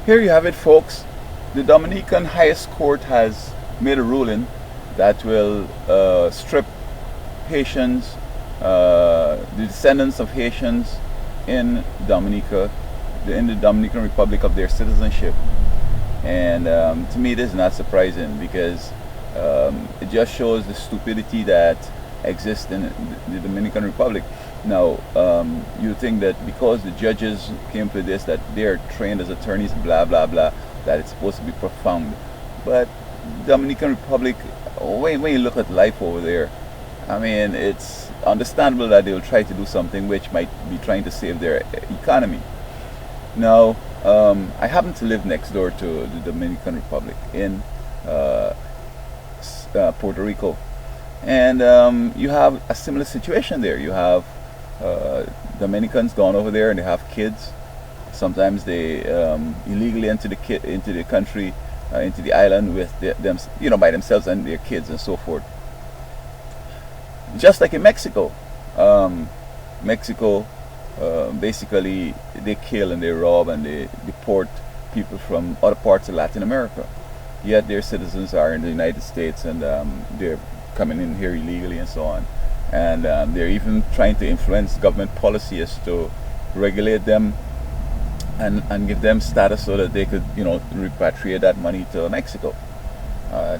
here you have it, folks. The Dominican highest court has made a ruling that will strip Haitians, the descendants of Haitians in Dominica, in the Dominican Republic, of their citizenship. And to me, this is not surprising because it just shows the stupidity that exists in the Dominican Republic. Now, you think that because the judges came to this, that they're trained as attorneys, blah, blah, blah, that it's supposed to be profound. But Dominican Republic, when you look at life over there, I mean, it's understandable that they'll try to do something which might be trying to save their economy. Now, I happen to live next door to the Dominican Republic in Puerto Rico, and you have a similar situation there. You have Dominicans gone over there and they have kids. Sometimes they illegally enter into the country, into the island with them, by themselves and their kids and so forth. Just like in Mexico, Mexico basically they kill and they rob and they deport people from other parts of Latin America. Yet their citizens are in the United States and they're coming in here illegally and so on. And they're even trying to influence government policy as to regulate them and give them status so that they could, repatriate that money to Mexico.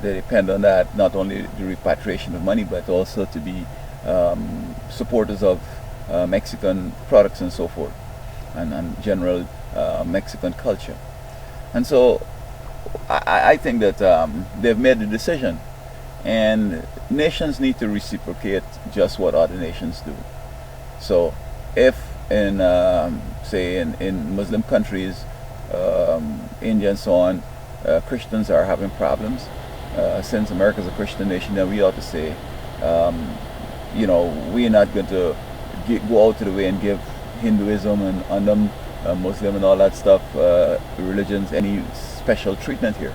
They depend on that, not only the repatriation of money, but also to be supporters of Mexican products and so forth, and general Mexican culture. And so I think that they've made the decision, and nations need to reciprocate just what other nations do. So if in say in Muslim countries, India and so on, Christians are having problems, since America is a Christian nation, then we ought to say, we're not going to go out to the way and give Hinduism and Muslim and all that stuff, religions, any special treatment here.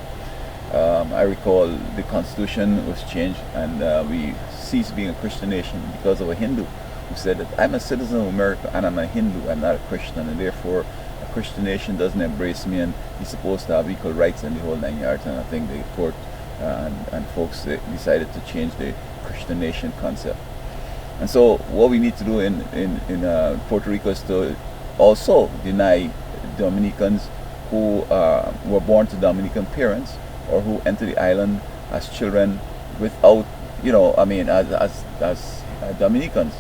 I recall the Constitution was changed and we ceased being a Christian nation because of a Hindu who said that I'm a citizen of America and I'm a Hindu, I'm not a Christian, and therefore a Christian nation doesn't embrace me and he's supposed to have equal rights and the whole 9 yards. And I think the court and folks decided to change the Christian nation concept. And so what we need to do in Puerto Rico is to also deny Dominicans who were born to Dominican parents or who enter the island as children without, as Dominicans,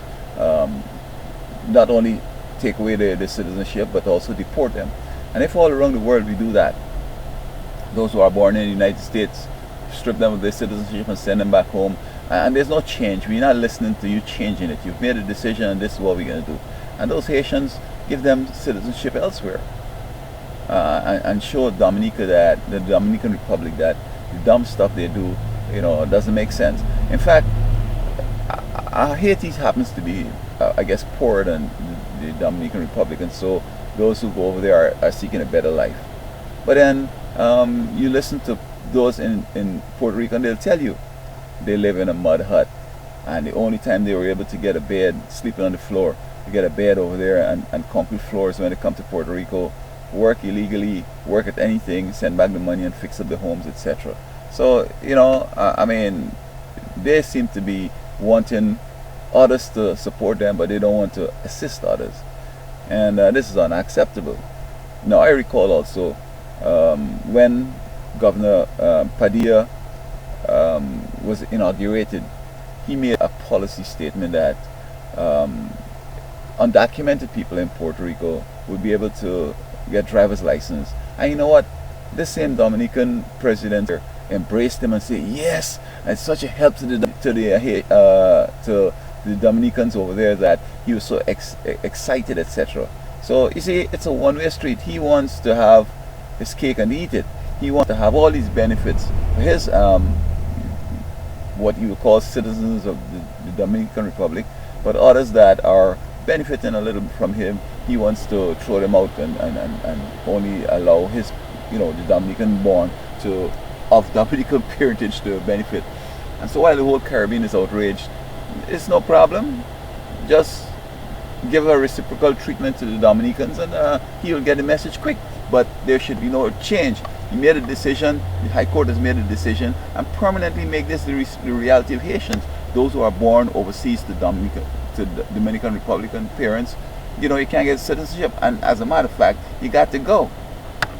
not only take away the citizenship but also deport them. And if all around the world we do that, those who are born in the United States, strip them of their citizenship and send them back home, and there's no change. We're not listening to you changing it. You've made a decision and this is what we're going to do. And those Haitians, give them citizenship elsewhere, and show Dominica, that the Dominican Republic, that the dumb stuff they do, doesn't make sense. In fact, Haiti happens to be, I guess, poorer than the Dominican Republic, and so those who go over there are seeking a better life. But then you listen to those in Puerto Rico and they'll tell you they live in a mud hut, and the only time they were able to get a bed, sleeping on the floor, to get a bed over there and concrete floors when they come to Puerto Rico, work illegally, work at anything, send back the money and fix up the homes, etc. So, they seem to be wanting others to support them, but they don't want to assist others. And this is unacceptable. Now, I recall also when Governor Padilla was inaugurated, he made a policy statement that undocumented people in Puerto Rico would be able to get driver's license. And you know what? This same Dominican president embraced him and said, yes, it's such a help to the Dominicans over there that he was so excited, etc. So you see, it's a one-way street. He wants to have his cake and eat it. He wants to have all these benefits for his what you would call citizens of the Dominican Republic, but others that are benefiting a little from him, he wants to throw them out and only allow his, the Dominican born of Dominican parentage to benefit. And so while the whole Caribbean is outraged, it's no problem. Just give a reciprocal treatment to the Dominicans and he will get the message quick. but there should be no change. He made a decision, the High Court has made a decision, and permanently make this the reality of Haitians. Those who are born overseas to Dominican Republican parents, you know, you can't get citizenship, and as a matter of fact, you got to go.